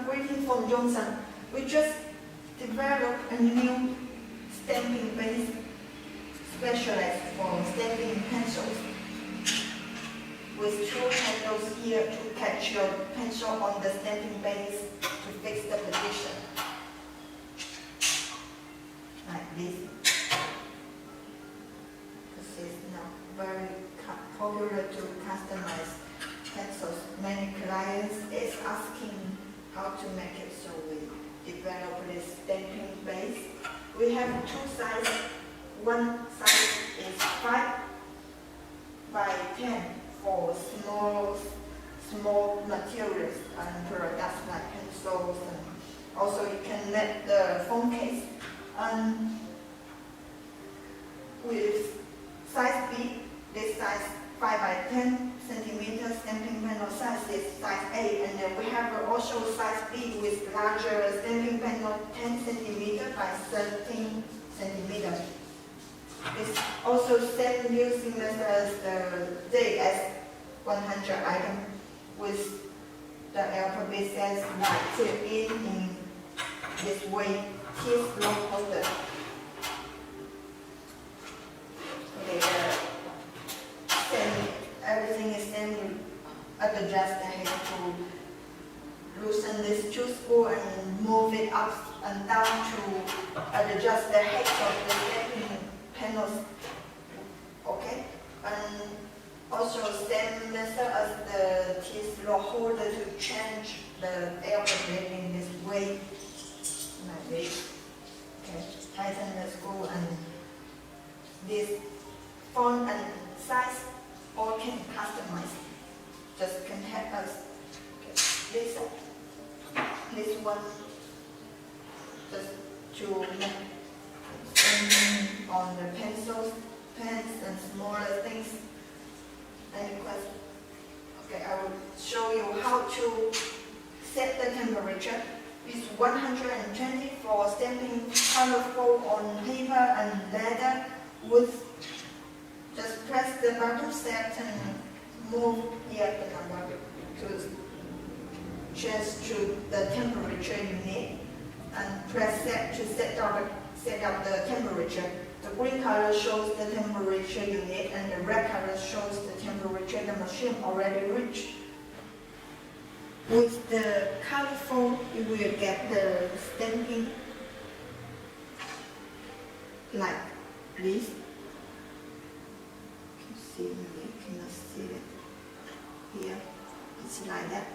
greeting from Johnson. We just developed a new stamping base specialized for stamping pencils with two handles here to catch your pencil on the stamping base to fix the position. Like this. This is now very popular to customize pencils. Many clients is asking how to make it, so we develop this stamping base. We have two sizes. One size is 5 by 10 for small materials and products like pencils, and also you can make the phone case. And with size B, this size 5 by 10 centimeters stamping panel size is size A, and then we have also size B with larger stamping panel 10 centimeters by 13 centimeters. It's also same using as the JS100 item with the alphabet says like in this way, teeth lock holder. Okay, everything is same. Adjust the head to loosen this two spool and move it up and down to adjust the head of the stamping panels. Okay, and also same method as the teeth lock holder to change the alphabet in this way, like this. Okay, tighten the screw, and this font and size all can customize. Just contact us. Okay. This one just to make on the pencils, pens, and smaller things. Any questions? Okay, I will show you how to set the temperature. It's 120 for stamping colorful on paper and leather wood. Just press the button set and move here the number to change to the temperature you need, and press set to set up the temperature. The green color shows the temperature you need, and the red color shows the temperature the machine already reached. With the colorful, you will get the stamping like this. You cannot see it here. It's like that.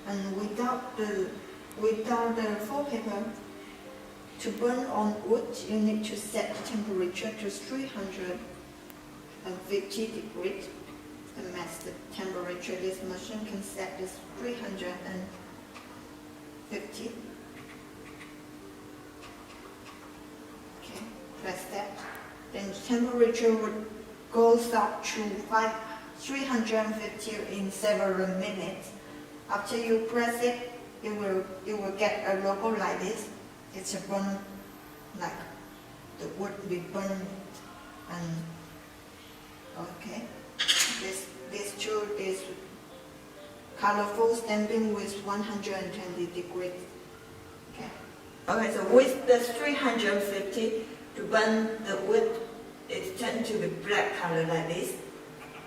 And without the foil paper, to burn on wood, you need to set the temperature to 350 degrees. The max temperature this machine can set is 350. Okay, press that. Then the temperature would goes up to 350 in several minutes. After you press it, you will get a logo like this. It's a burn, like the wood will burn. And okay, this tool is colorful stamping with 120 degrees. Okay. Okay, so with the 350 to burn the wood, it turns to the black color like this.